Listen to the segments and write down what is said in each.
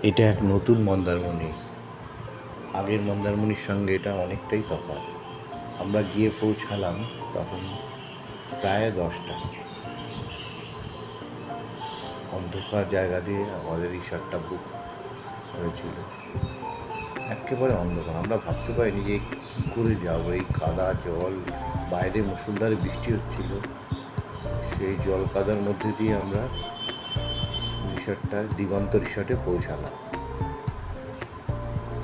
এটা এক নতুন মন্দারমণি। আগের মন্দারমণির সঙ্গে এটা অনেকটাই তফাৎ। আমরা গিয়ে পৌঁছালাম তখন প্রায় 10টা। অন্ধকার জায়গা দিয়ে আমাদের রিসর্টটা বুক হয়েছিল। একেবারে অন্ধকার। আমরা ভাবতে পারিনি যে কী করে যাবো, এই কাদা জল, বাইরে মুষলধারে বৃষ্টি হচ্ছিল, সেই জল কাদার মধ্যে দিয়ে আমরা দিগন্ত রিসর্টে পৌঁছালাম।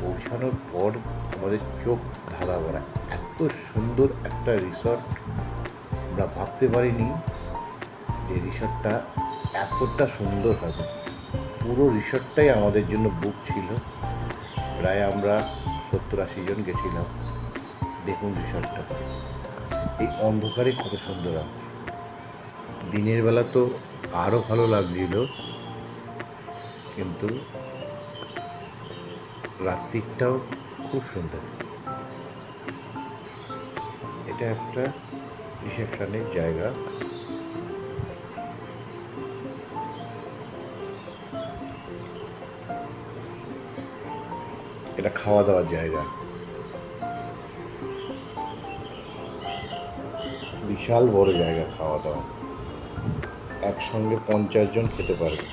পৌঁছানোর পর আমাদের চোখ ধাঁধা ভরা। এত সুন্দর একটা রিসর্ট, আমরা ভাবতে পারিনি যে রিসর্টটা এতটা সুন্দর হবে। পুরো রিসর্টটাই আমাদের জন্য বুক ছিল। প্রায় আমরা 70-80 জন গেছিলাম। দেখুন রিসর্টটা এই অন্ধকারে কত সুন্দর লাগছে। দিনের বেলা তো আরও ভালো লাগছিল, কিন্তু রাত্রিটাও খুব সুন্দর। এটা একটা রিসেপশনের জায়গা। এটা খাওয়া দাওয়ার জায়গা। বিশাল বড় জায়গা খাওয়া দাওয়া, একসঙ্গে 50 জন খেতে পারবে।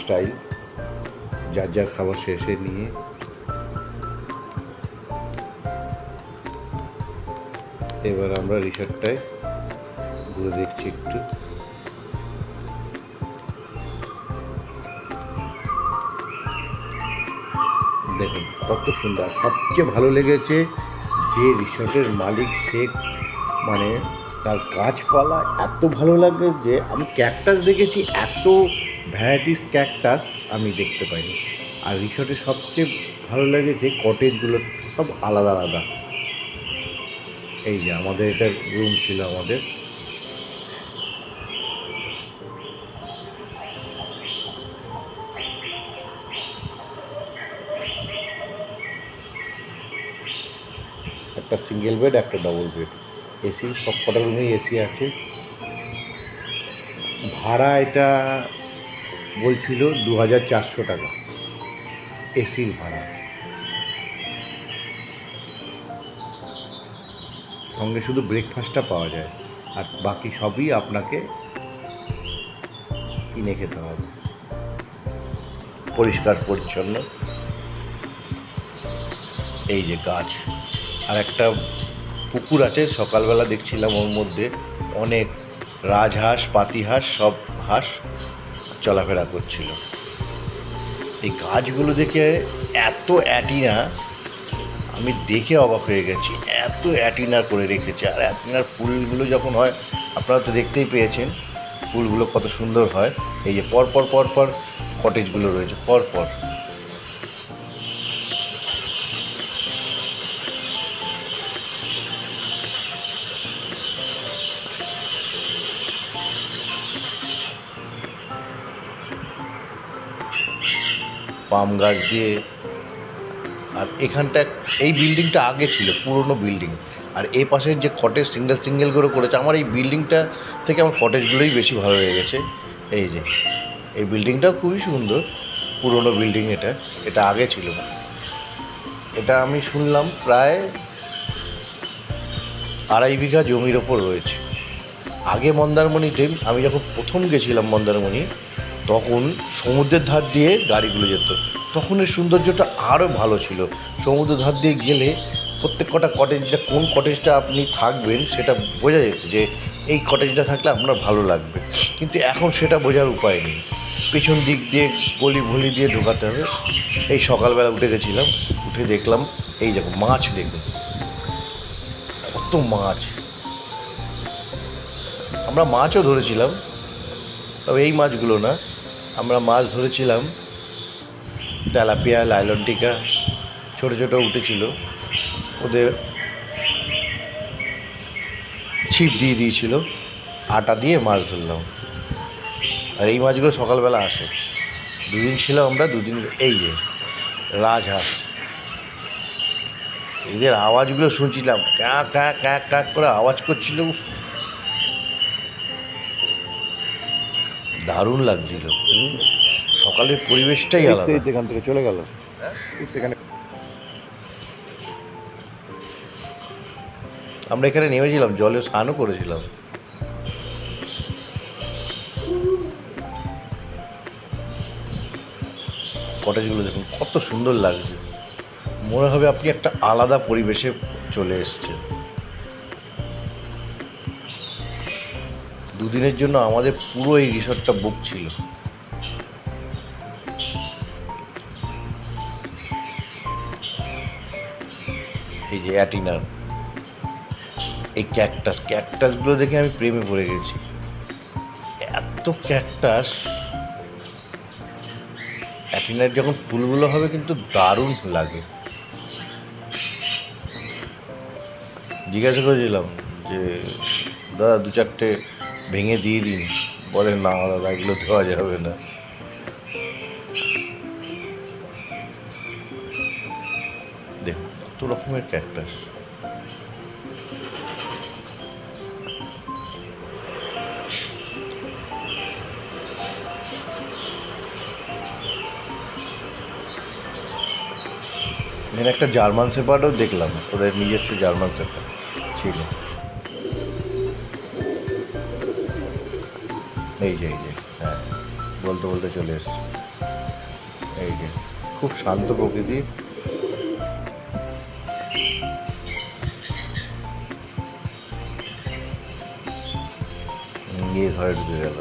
স্টাইল, যার যার খাবার শেষে নিয়ে এবার আমরা রিসর্টটায় ঘুরে দেখছি একটু। দেখুন কত সুন্দর। সবচেয়ে ভালো লেগেছে যে রিসর্টের মালিক, সে মানে তার গাছপালা এত ভালো লাগে যে আমি ক্যাকটাস দেখেছি, এত ভ্যারাইটিস ক্যাকটাস আমি দেখতে পাইনি। আর রিসর্টে সবচেয়ে ভালো লেগেছে কটেজগুলো সব আলাদা আলাদা। এই যে আমাদের এটা রুম ছিল আমাদের। একটা সিঙ্গেল বেড, একটা ডবল বেড, এসি, সব কটা রুমেই এসি আছে। ভাড়া এটা বলছিল 2400 টাকা এসির ভাড়া। সঙ্গে শুধু ব্রেকফাস্টটা পাওয়া যায়, আর বাকি সবই আপনাকে কিনে খেতে হবে। পরিষ্কার পরিচ্ছন্ন। এই যে গাছ, আর একটা পুকুর আছে। সকালবেলা দেখছিলাম ওর মধ্যে অনেক রাজহাঁস, পাতিহাঁস, সব হাঁস চলাফেরা করছিল। এই গাছগুলো দেখে এত অ্যাটিনা, আমি দেখে অবাক হয়ে গেছি। এত অ্যাটিনা করে রেখেছে। আর অ্যাটিনার ফুলগুলো যখন হয়, আপনারা তো দেখতেই পেয়েছেন ফুলগুলো কত সুন্দর হয়। এই যে পরপর পরপর কটেজগুলো রয়েছে, পরপর। পাম গাছ দিয়ে। আর এখানটা, এই বিল্ডিংটা আগে ছিল পুরনো বিল্ডিং, আর এই পাশের যে কটেজ সিঙ্গেল সিঙ্গেল করে করেছে, আমার এই বিল্ডিংটা থেকে আমার কটেজগুলোই বেশি ভালো লেগেছে। এই যে এই বিল্ডিংটাও খুবই সুন্দর, পুরনো বিল্ডিং। এটা আগে ছিল। এটা আমি শুনলাম প্রায় 2.5 বিঘা জমির ওপর রয়েছে। আগে মন্দারমণিতে আমি যখন প্রথম গেছিলাম মন্দারমণি, তখন সমুদ্রের ধার দিয়ে গাড়িগুলো যেত। তখন এর সৌন্দর্যটা আরও ভালো ছিল। সমুদ্রের ধার দিয়ে গেলে প্রত্যেক কটা কটেজটা, কোন কটেজটা আপনি থাকবেন সেটা বোঝা যেত যে এই কটেজটা থাকলে আপনার ভালো লাগবে। কিন্তু এখন সেটা বোঝার উপায় নেই। পেছন দিক দিয়ে গলি ভলি দিয়ে ঢোকাতে হবে। এই সকালবেলা উঠে গেছিলাম, উঠে দেখলাম এই দেখো মাছ, দেখুন কত মাছ। আমরা মাছও ধরেছিলাম, তবে এই মাছগুলো না। আমরা মাছ ধরেছিলাম তেলাপিয়া, লাইলনটিকা, ছোটো ছোটো উঠেছিল। ওদের ছিপ দিয়ে দিয়েছিল, আটা দিয়ে মাছ ধরলাম। আর এই মাছগুলো সকালবেলা আসে। 2 দিন ছিলাম আমরা, 2 দিন। এই যে রাজহাঁস, এদের আওয়াজগুলো শুনছিলাম, ক্যাক ক্যাক ক্যাক ক্যাক করে আওয়াজ করছিল। দারুণ লাগছিল। সকালের পরিবেশটাই আলাদা। এখান থেকে চলে গেল এখানে। আমরা এখানে নেমেছিলাম, জলে স্নানও করেছিলাম। কটেজগুলো দেখুন কত সুন্দর লাগছে, মনে হবে আপনি একটা আলাদা পরিবেশে চলে এসেছেন। দুদিনের জন্য আমাদের পুরো এই রিসর্টটা বুক ছিল। এই যে অ্যাটিনার এই ক্যাকটাসগুলো দেখে আমি প্রেমে পড়ে গেছি। এত ক্যাকটাস, অ্যাটিনার যখন ফুলগুলো হবে কিন্তু দারুণ লাগে। জিজ্ঞাসা করেছিলাম যে দাদা 2-4টে ভেঙে দিয়ে দিন, বলে না দাদা এগুলো দেওয়া যাবে না। দেখুন কত রকমের ক্যাকটাস। এখানে একটা জার্মান শেপার্ডও দেখলাম, ওদের নিজস্ব জার্মান শেপার্ড ছিল। এই যে হ্যাঁ, বলতে বলতে চলে এসছে। এই যে খুব শান্ত প্রকৃতি। নিয়ে ঘরে ঢুকে গেল।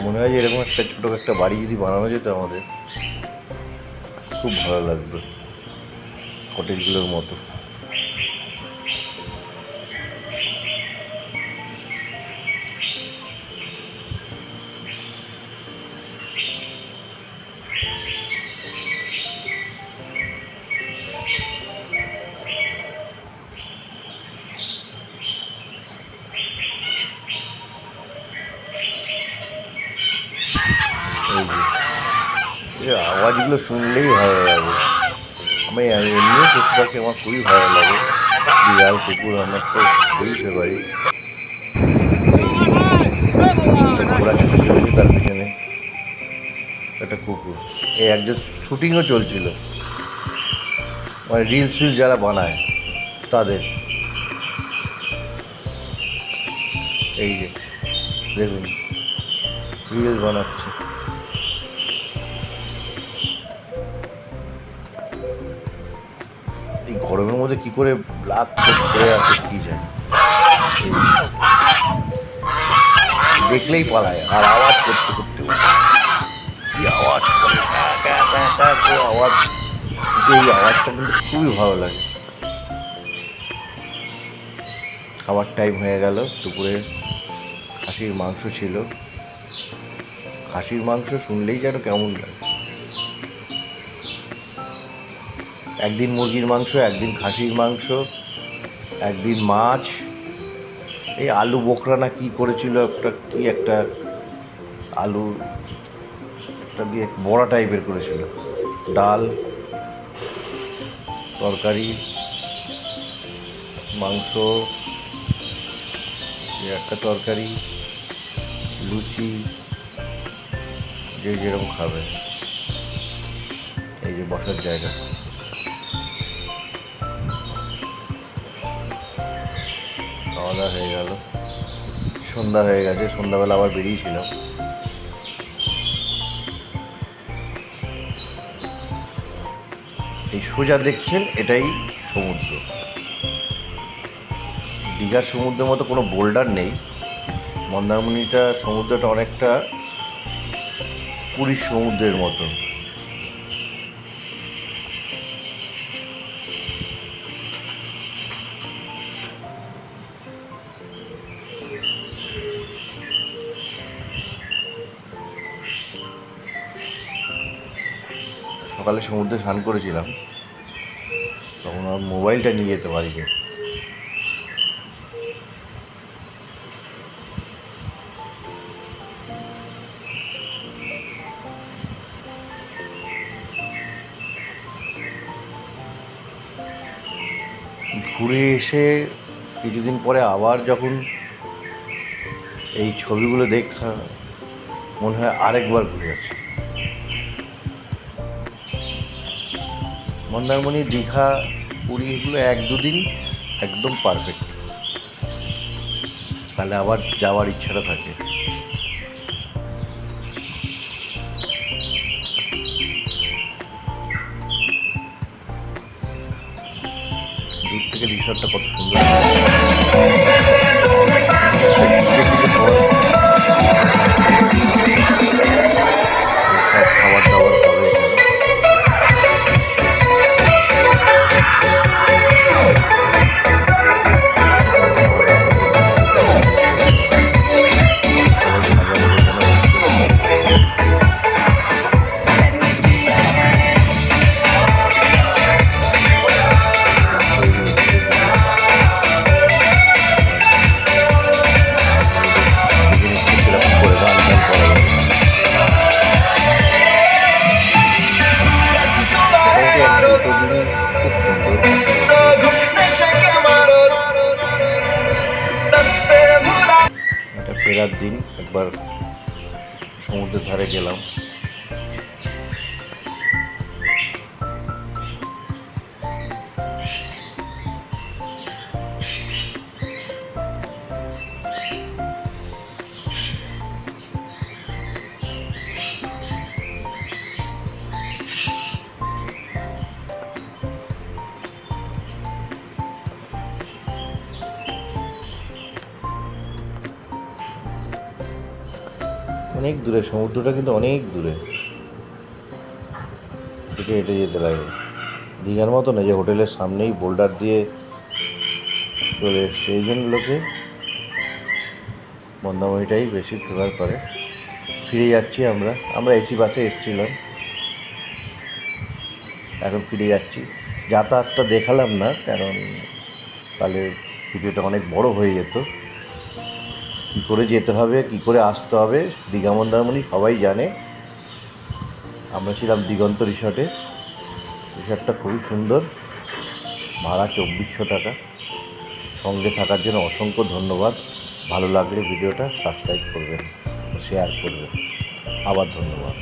মনে হয় যে এরকম একটা ছোটো একটা বাড়ি যদি বানানো যেত আমাদের, খুব ভালো লাগবে কটেজগুলোর মতো। এই আওয়াজগুলো শুনলেই ভালো লাগে। আমি এমনিও পশু পাখি আমার খুবই ভালো লাগে, বিড়াল কুকুর আমার তো খুবই ফেভারিট। ঘোড়া খেতে চলেছে, তার পিছনে একটা কুকুর। এই একজন শুটিংও চলছিল, মানে রিলস যারা বানায় তাদের। এই যে দেখুন রিলস বানাচ্ছে। এই গরমের মধ্যে কি করে ব্ল্যাক করে আছে কি যায়, দেখলেই পালায়। আর আওয়াজ করতে করতে কি আওয়াজ করে, আওয়াজ, এই আওয়াজটা কিন্তু খুবই ভালো লাগে। খাবার টাইম হয়ে গেল। দুপুরে খাসির মাংস ছিল। খাসির মাংস শুনলেই যেন কেমন লাগে। একদিন মুরগির মাংস, একদিন খাসির মাংস, একদিন মাছ, এই আলু বোখরা না কি করেছিল একটা আলু একটা দিয়ে বড়া টাইপের করেছিল, ডাল, তরকারি, মাংস, একটা তরকারি, লুচি, যে যেরকম খাবে। এই যে বসার জায়গা। খাওয়া দাওয়া হয়ে গেল, সন্ধ্যা হয়ে গেছে। সন্ধ্যাবেলা আবার বেরিয়েছিলাম। এই সোজা দেখছেন এটাই সমুদ্র। দীঘার সমুদ্রের মতো কোনো বোল্ডার নেই। মন্দারমণিটা সমুদ্রটা অনেকটা পুরীর সমুদ্রের মতো। সকালে সমুদ্রে স্নান করেছিলাম, তখন আমার মোবাইলটা নিয়ে যেতে পারিনি। ঘুরে এসে কিছুদিন পরে আবার যখন এই ছবিগুলো দেখা মনে হয় আরেকবার ঘুরে আসে। মন্দারমণি, দীঘা, পুরী এগুলো 1-2 দিন একদম পারফেক্ট, তাহলে আবার যাওয়ার ইচ্ছাটা থাকে। দূর থেকে রিসর্টটা কত সুন্দর, খাবার দাবার পাবে এখানে। এটা ফেরার দিন একবার সমুদ্রের ধারে গেলাম। অনেক দূরে, সমুদ্রটা কিন্তু অনেক দূরে, হেঁটে হেঁটে যেতে লাগে। দীঘার মতো না যে হোটেলের সামনেই বোল্ডার দিয়ে চলে এসছে, এই জন্য লোকে মন্দারমণিটাই বেশি প্রেফার করে। ফিরে যাচ্ছি আমরা এসি বাসে এসেছিলাম, এখন ফিরে যাচ্ছি। যাতায়াতটা দেখালাম না, কারণ তাহলে ভিডিওটা অনেক বড় হয়ে যেত। কী করে যেতে হবে, কী করে আসতে হবে, দীঘা মন্দারমণি সবাই জানে। আমরা ছিলাম দিগন্ত রিসর্টে। রিসর্টটা খুবই সুন্দর, ভাড়া 2400 টাকা। সঙ্গে থাকার জন্য অসংখ্য ধন্যবাদ। ভালো লাগলে ভিডিওটা সাবস্ক্রাইব করবেন, শেয়ার করবেন। আবার ধন্যবাদ।